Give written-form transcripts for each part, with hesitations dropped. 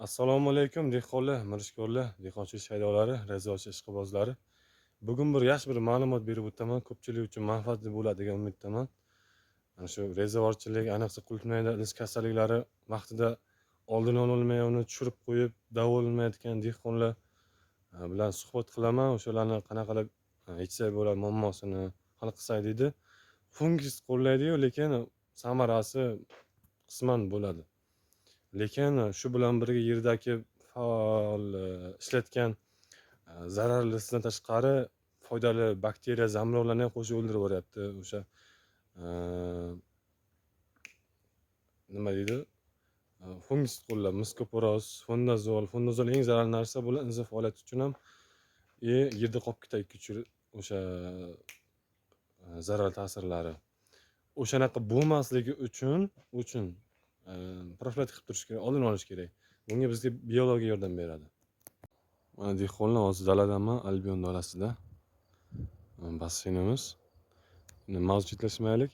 Assalomu alaykum dehqonlar, mirishkorlar, dehqonchilik shaydolari, rezochilik ishqibozlari. Bugun yaxshi bir ma'lumot berib o'taman. Ko'pchilik uchun manfaatli bo'ladi degan umiddaman. Mana shu rezavorchilik, ayniqsa qulupnayda idish kasalliklari vaqtida oldini ololmay, uni tushirib qo'yib, davolanmayotgan dehqonlar bilan suhbat qilaman. O'shalarni qanaqa qilib yechsak bo'ladi muammosini hal qilsak deydi. Fungis qo'llaydi-yu, lekin samarasi qisman bo'ladi. Lekin shu bilan birga yerdagi faol ishlatgan zararlisidan tashqari foydali bakteriya, zamrovlarni ham qo'shib o'ldirib yuboryapti. O'sha nima deydi? Fungitsidlar, miskoporoz, fondazol eng zararli narsa bo'ladi inson faoliyati uchun ham, yerda qolib ketayotuvchi o'sha zararli ta'sirlari. O'shanaqa bo'lmasligi uchun profilaktika qilib turish kerak, oldini olish kerak. Bunga bizga biologiya yordam beradi. Mana dehqonlar hozir daladaman, Albion dalasida. Basseynimiz. Endi mavzu chetlashmaylik.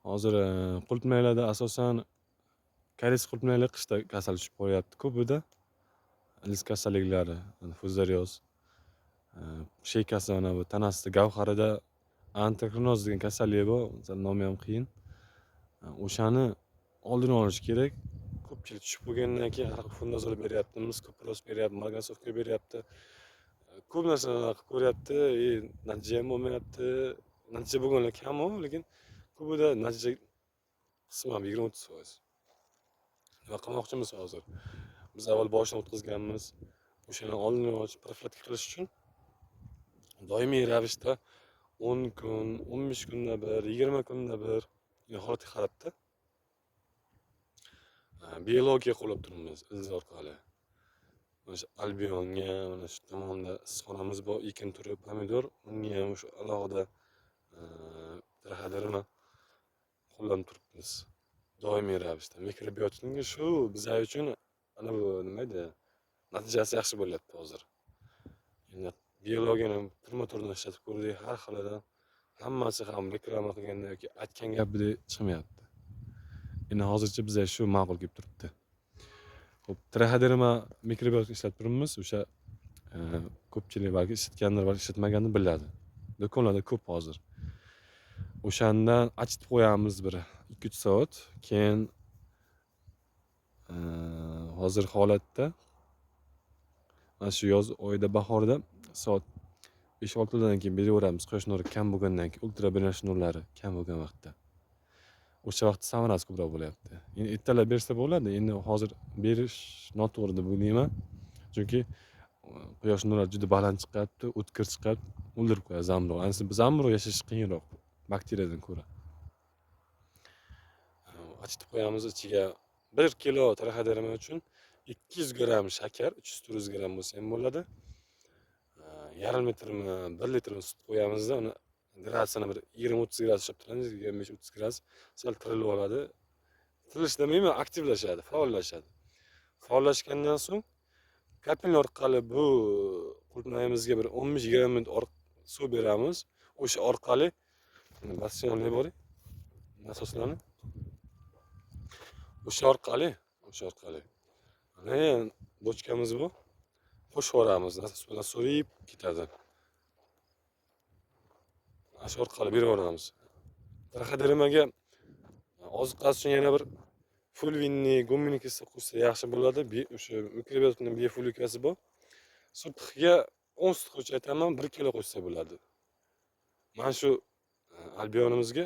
Hozir qulupnaylarda asosan karies qulupnaylar qishda kasal tushib qolyapti. Ko'pida idish kasalliklari, fuzarioz, shaykasi mana bu tanasida gavharida antroknoz degan kasallik bor. Nomi ham qiyin. O'shani oldini olish kerak. Ko'pchilik tushib bo'lgandan keyin har xil fondazol beryapti, miskoporoz beryapti, margasovka beryapti. Ko'p narsalar qilib ko'ryapti, natija ham bo'lmayapti. Natija bo'lganlar kam, lekin ko'pida natija qisman 20-30%. Nima qilmoqchimiz hozir? Biz avval boshdan o'tkazganmiz. O'shaning oldini olish, profilaktika qilish uchun doimiy ravishda 10 kun, 15 kunda bir, 20 kunda bir holatga qarabda biologiya qo'llab turibmiz ildiz orqali. Mana shu Albionga, mana shu tomonda issiqxonamiz bor, ekin turi, pomidor, unga ham shu alohida traxaderma qo'llanib turibmiz. Doimiy ravishda. Mikrobiotikning shu bizlar uchun ana bu nima edi? Natijasi yaxshi bo'lyapti hozir. Endi biologiyani turma-turdan ishlatib ko'rdik, har xilidan. Hammasi ham reklama qilganda yoki aytgan gapidek chiqmayapti. Endi hozircha bizga shu ma'qul kelib turibdi. Xo'p, traxaderma mikrobiotik ishlatib turibmiz. O'sha ko'pchilik balki ishlatgandir, balki ishlatmagandir biladi. Do'konlarda ko'p hozir. O'shandan achitib qo'yamiz bir 2-3 soat. Keyin hozir holatda mana shu yoz oyida, bahorda soat 5-6 dan keyin beraveramiz. Quyosh nuri kam bo'lgandan keyin, ultraviolet nurlari kam bo'lgan vaqtda. O'sha vaqt samarasi ko'proq bo'lyapti. Endi ertalab bersa bo'ladi. Endi hozir berish noto'g'ri deb o'ylayman. Chunki quyosh nurlari juda baland chiqyapti, o'tkir chiqyapti, o'ldirib qo'yadi zamrov. Ayniqsa zamrov yashashi qiyinroq bakteriyadan ko'ra. Achitib qo'yamiz ichiga 1 kilo traxaderma uchun 200 gram shakar, 300-400 gram bo'lsa ham bo'ladi. Yarim litrmi, 1 litrmi sut qo'yamizda, uni gradusini bir 20-30 gradus ushlab turamiz, 25-30 gradus. Sal tirilib oladi. Tirilish demayman, aktivlashadi, faollashadi. Faollashgandan so'ng kapelin orqali bu qulupnayimizga bir 15-20 minut suv beramiz. O'sha orqali basseynlar bor, nasoslarni. O'sha orqali mana bochkamiz bu. Qo'shib yuboramiz, nasos bilan suvib ketadi. Shu orqali berib yuboramiz. Traxadermaga oziqasi uchun yana bir fulvinni, gumminikisi qo'shsa yaxshi bo'ladi. O'sha mikrobiotikning biofulikasi bor. Sutga 10 sut qo'shib aytaman, 1 kilo qo'shsa bo'ladi. Mana shu albionimizga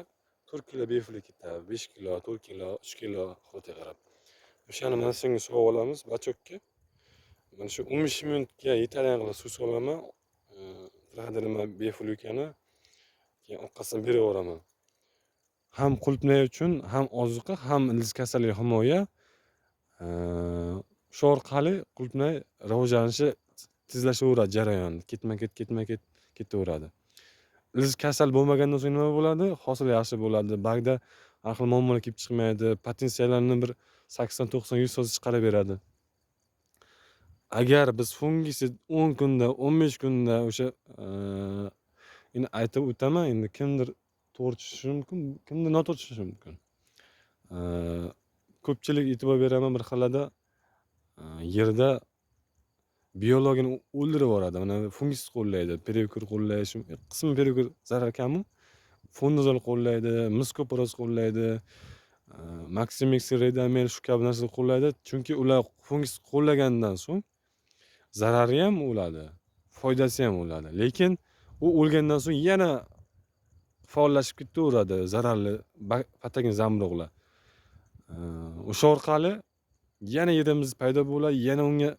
4 kilo biofulik ketadi, 5 kilo, 4 kilo, 3 kilo holatiga qarab. O'shani mana shunga solib olamiz bachokka. Mana shu 15 minutga yetadigan qilib suv solaman. Traxaderma biofulikani keyin orqasidan berib yuboraman. Ham qulupnay uchun ham ozuqa, ham ildiz kasalligiga himoya. Shu orqali qulupnay rivojlanishi tezlashaveradi jarayoni. Ketma-ket ketaveradi. Ildiz kasal bo'lmagandan so'ng nima bo'ladi? Hosil yaxshi bo'ladi. Bagda har xil muammolar kelib chiqmaydi. Potensiallarni bir 80-90-100% chiqaraveradi. Agar biz fungisid 10 kunda, 15 kunda o'sha endi aytib o'taman, endi kimdir to'g'ri tushunishi mumkin, kimdir noto'g'ri tushunishi mumkin. Ko'pchilik e'tibor beraman bir xilada yerda biologiyani o'ldirib yuboradi. Mana fungitsid qo'llaydi, perikür qo'llashi, qismi perikür zarar kamu, fondazol qo'llaydi, miskoporoz qo'llaydi, Maximix Redamel shu kabi narsalar qo'llaydi. Chunki ular fungitsid qo'llagandan so'ng zarari ham bo'ladi, foydasi ham bo'ladi. Lekin u o'lgandan so'ng yana faollashib ketaveradi zararli patogen zamburug'lar. O'sha orqali yana yerimiz paydo bo'ladi, yana unga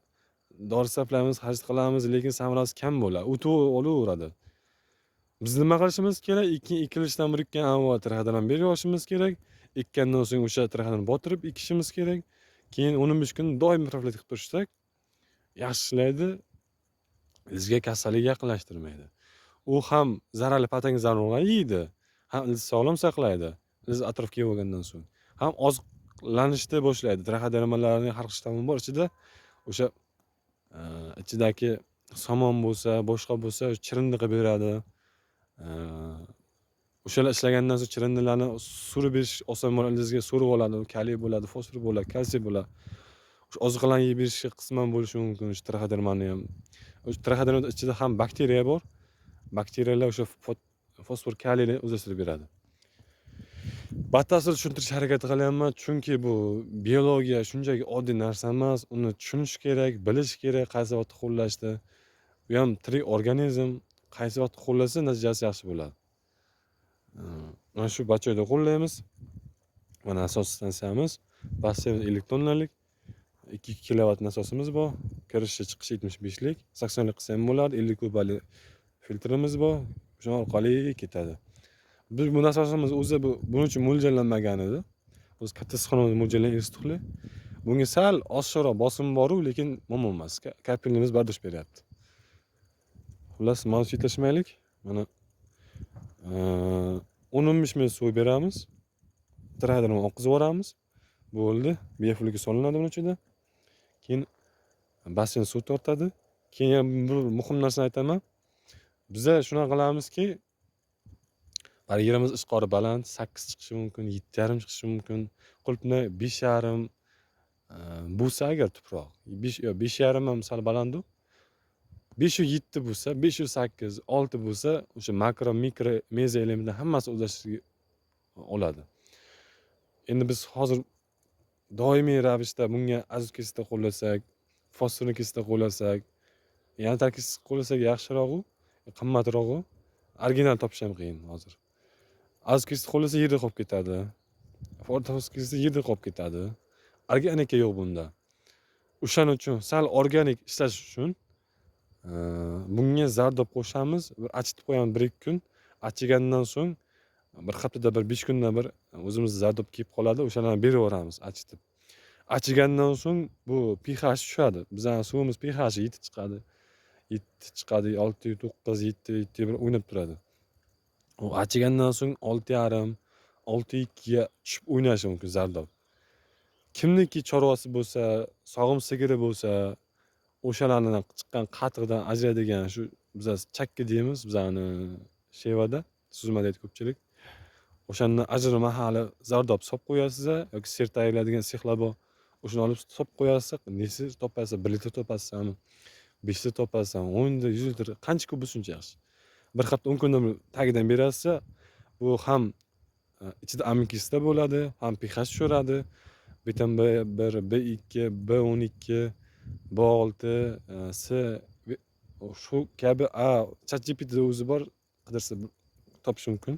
dori sarflaymiz, xarajat qilamiz, lekin samarasi kam bo'ladi. U olaveradi. Biz nima qilishimiz kerak? Ekilishdan 1-2 kun avval tiraxadan berib yuborishimiz kerak. Ekkandan so'ng o'sha tiraxadan botirib ekishimiz kerak. Keyin 15 kun doim profilaktika qilib tursak, yaxshi ishlaydi. Ildiz kasalligiga yaqinlashtirmaydi. U ham zararli patogen zamburug'larni yeydi, ham ildiz sog'lom saqlaydi. Ildiz atrofga yeb olgandan so'ng ham oziqlanishni boshlaydi. Tiraxadermalarning har xil shtammi bor ichida. O'sha ichidagi somon bo'lsa, boshqa bo'lsa chirinni qilib beradi. O'shalar ishlagandan so'ng chirinnilarni surib berish oson bo'ladi. Ildizga surib oladi, kaliy bo'ladi, fosfor bo'ladi, kalsiy bo'ladi. O'sha oziqlarni yeb berishga qisman bo'lishi mumkin. O'sha tiraxadermani ham. O'sha tiraxaderma ichida ham bakteriya bor. Bakteriyalar o'sha fosfor, kaliyni o'zlashtirib beradi. Batafsil tushuntirish harakati qilyapman, chunki bu biologiya shunchaki oddiy narsa emas. Uni tushunish kerak, bilish kerak, qaysi vaqtda qo'llashni. Bu ham tirik organizm, qaysi vaqtda qo'llasa natijasi yaxshi bo'ladi. Mana shu bachoyda qo'llaymiz. Mana asos stansiyamiz, passiv 50 tonnalik, 2 kilovat nasosimiz bor. Kirishi chiqishi 75 lik, 80 lik qilsa ham bo'ladi, 50 kubalik filtrimiz bor. Shu orqali ketadi. Biz bu nasosimiz o'zi buning uchun mo'ljallanmagan edi. O'zi katta issiqxonada mo'ljallangan issiqlik. Bunga sal oshiqroq bosim bor-u, lekin muammo emas. Kapilimiz bardosh beryapti. Xullas, mavzu chetlashmaylik. Mana 10-15 minut suv beramiz. Tiraxadermani oqizib yuboramiz. Bo'ldi. Biyofilga solinadi buning ichida. Keyin basseyn suv tortadi. Keyin bir muhim narsani aytaman. Biz shuna qilamizki, yerimiz ishqori baland, 8 chiqishi mumkin, 7,5 chiqishi mumkin. Qulpni 5,5 bo'lsa agar tuproq, 5,5 ham sal balandu. 5,7 bo'lsa, 5,8, 6 bo'lsa, o'sha makro, mikro, mezo elementlar hammasi o'zlashishi oladi. Endi biz hozir doimiy ravishda bunga azot kislota qo'llasak, fosforni kislota qo'llasak, yana tarkibsiz qo'llasak yaxshiroq-u, qimmatroq-u. Original topish ham qiyin hozir. Azot kislota qo'llasa yerda qolib ketadi. Fosfor kislota yerda qolib ketadi. Organika yo'q bunda. O'shaning uchun sal organik ishlash uchun bunga zardob qo'shamiz, bir achitib qo'yamiz 1-2 kun. Achigandan so'ng bir haftada bir 5 kunda bir o'zimiz zardob kelib qoladi, o'shalarni berib yuboramiz achitib. Achigandan so'ng bu pH tushadi. Bizning suvimiz pH 7 chiqadi. 7 chiqadi, 6, 9, 7, 7 bir o'ynab turadi. U achigandan so'ng 6,5, 6,2 ga tushib o'ynashi mumkin zardob. Kimniki chorvasi bo'lsa, sog'im sigiri bo'lsa, o'shalardan chiqqan qatiqdan ajraydigan shu biz chakka deymiz, bizani Shevada, suzma deydi ko'pchilik. O'shandan ajr mahali zardob solib qo'yasiz yoki ser tayyorlaydigan sexlar bor. O'shani olib solib qo'yasiz, nesi topasiz, 1 litr topasizmi, 5 litr topasizmi, 10 litr, 100 litr, qancha ko'p bo'lsa shuncha yaxshi. Bir hafta 10 kundan tagidan berasiz, bu ham ichida amin kislota bo'ladi, ham pH tushiradi. Vitamin B1, B2, B12, B6, C shu kabi ChatGPT'da o'zi bor, qidirsa topish mumkin.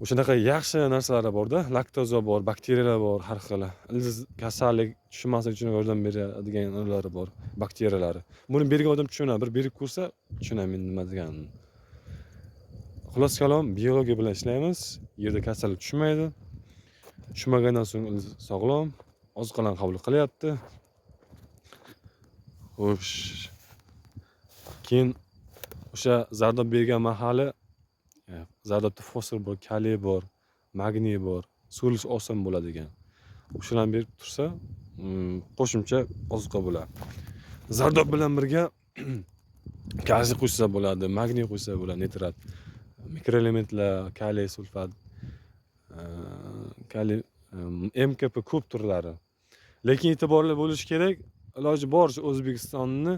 O'shanaqa yaxshi narsalar borda, laktoza bor, bakteriyalar bor, har xil. Ildiz kasallik tushmaslik uchun yordam beradiganlar bor, bakteriyalari. Buni bergan odam tushunadi, bir berib ko'rsa tushunadi men nima deganimni. Xullas kalom, biologiya bilan ishlaymiz. Yerda kasallik tushmaydi. Tushmagandan so'ng ildiz sog'lom, oziqalarni qabul qilyapti. Xo'sh. Keyin o'sha zardob bergan mahali zardobda fosfor bor, kaliy bor, magniy bor, so'lish oson bo'ladigan. O'shalarni berib tursa, qo'shimcha oziqa bo'ladi. Zardob bilan birga kalsiy qo'shsa bo'ladi, magniy qo'shsa bo'ladi, nitrat, mikroelementlar, kaliy sulfat, kaliy, MKP ko'p turlari. Lekin e'tiborli bo'lish kerak. Iloji boricha O'zbekistonni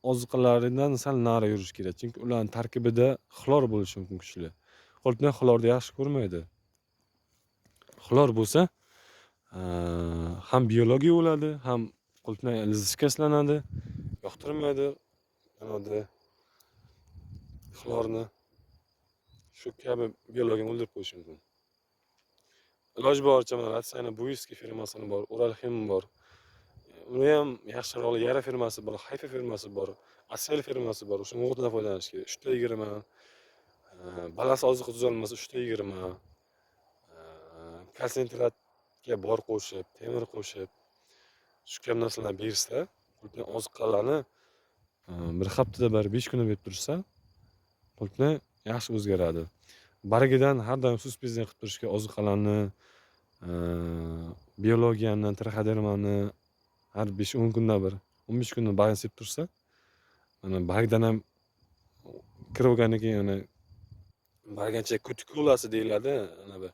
ozuqalaridan sal nari yurish kerak. Chunki ularning tarkibida xlor bo'lishi mumkin kuchli. Qulupnay xlorni yaxshi ko'rmaydi. Xlor bo'lsa, ham biologiya bo'ladi, ham qulupnay ildizi shikastlanadi, yoqtirmaydi. Anada xlorni shu kabi biologiyani o'ldirib qo'yishi mumkin. Iloji boricha mana Rossiyaning Buyski firmasini bor, Uralxim bor. Uni ham yaxshiroq Yara firmasi bor, Hayfa firmasi bor, Asel firmasi bor. O'sha o'rtadan foydalanish kerak. 3 ta 20, balans ozuqa tuzilmasi 3 ta 20, konsentratga bor qo'shib, temir qo'shib, shu kabi narsalarni bersa, qulupnay ozuqalarni bir haftada 5 kunda berib tursa, qulupnay yaxshi o'zgaradi. Baragidan har doim suspenzya qilib turishga ozuqalarni, biologiyani, trichodermani har 5-10 kunda bir, 15 kunda balans qilib tursa, mana baragidan ham kirib olgandan keyin yana baragancha kutikulasi deyiladi, ana bu.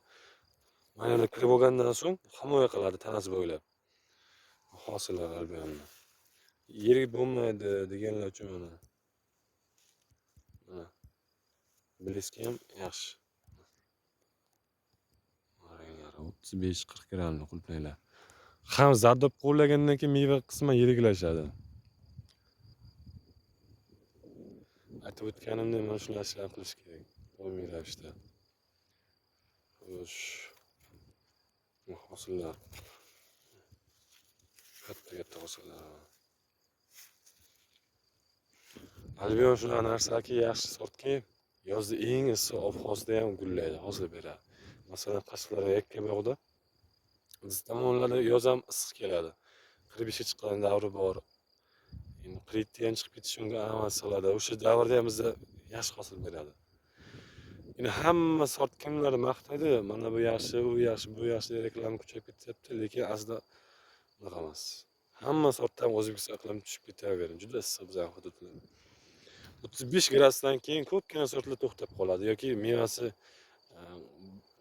Mana kirib olgandan so'ng himoya qiladi tanasi bo'ylab. Hosillar albiyonni. Yirik bo'lmaydi deganlar uchun mana. Mana. Bilishga ham yaxshi. 35-40 grammli qulupnaylar. Ham zardob qo'llagandan keyin meva qisman yiriklashadi. Aytib o'tganimdek mana shu narsalarni qilish kerak. Doimiy ravishda. Xo'sh. Hosillar. Katta hosillar. Albion shunaqa narsaki yaxshi sortki, yozda eng issiq ob-havosida ham gullaydi, hosil beradi. Masalan, Qashqadaryo Yakkabog'da biz tomonlarda yoz ham issiq keladi. Qirib ishga chiqqan davri bor. Endi qiribda ham chiqib ketish unga amas qiladi. O'sha davrda ham bizda yaxshi hosil beradi. Endi hamma sort kimlar maqtaydi, mana bu yaxshi, u yaxshi, bu yaxshi deb reklama kuchayib ketyapti, lekin aslida unaqa emas. Hamma sortdan O'zbekiston iqlimi tushib ketaveradi. Juda issiq bizning hududlar. 35 gradusdan keyin ko'pgina sortlar to'xtab qoladi yoki mevasi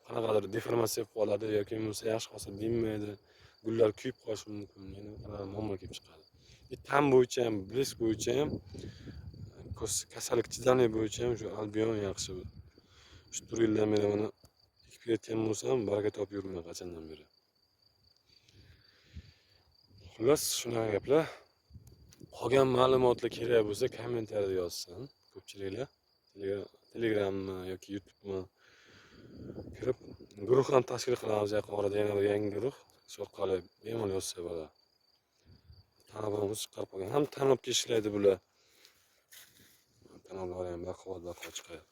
qanaqadir deformatsiya bo'lib qoladi yoki bo'lmasa yaxshi hosil bermaydi, gullar kuyib qolishi mumkin, yana muammo kelib chiqadi. Tam bo'yicha ham, blisk bo'yicha ham, kasallik chidamli bo'yicha ham shu Albion yaxshi. Shu 4 yildan beri buni ekib kelayotgan bo'lsam, baraka topib yuribman qachondan beri. Xullas, shunaqa gaplar. Qolgan ma'lumotlar kerak bo'lsa, kommentariyada yozsin ko'pchiliklar. Telegrammi yoki YouTube'mi kirib guruh ham tashkil qilamiz yaqin orada, yana bir yangi guruh. Shu orqali bemalol yozsa bo'ladi. Tanlovimiz chiqarib qo'ygan. Ham tanlab ishlaydi bular. Tanlovlar ham baquvvat chiqadi.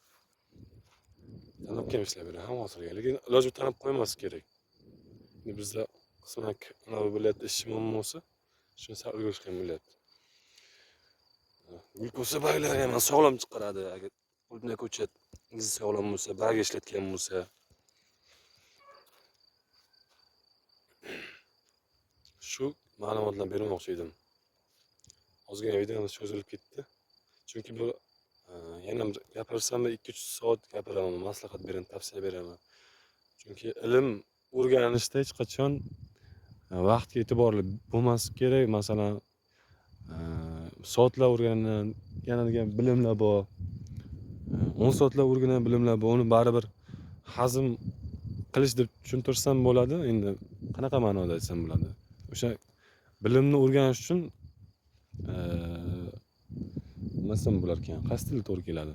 Tanlab ham ishlaydi bular ham hozirga. Lekin iloji tanlab qo'ymas kerak. Bizda qisman ana viloyat ish muammosi shuni sal o'rganishgan bo'lyapti. Glukoza baglari ham sog'lom chiqaradi. Agar qulupnay ko'chat izi sog'lom bo'lsa, bag ishlatgan bo'lsa. Shu ma'lumotlarni bermoqchi edim. Ozgina videomiz cho'zilib ketdi. Chunki bu yana gapirsam 2-3 soat gapiraman, maslahat beraman, tavsiya beraman. Chunki ilm o'rganishda hech qachon vaqtga e'tiborli bo'lmaslik kerak. Masalan, soatlar o'rganadigan bilimlar bor. 10 soatlar o'rganadigan bilimlar bor. Uni baribir hazm qilish deb tushuntirsam bo'ladi. Endi qanaqa ma'noda aytsam bo'ladi? O'sha bilimni o'rganish uchun nima desam bo'lar ekan? Qaysi til to'g'ri keladi?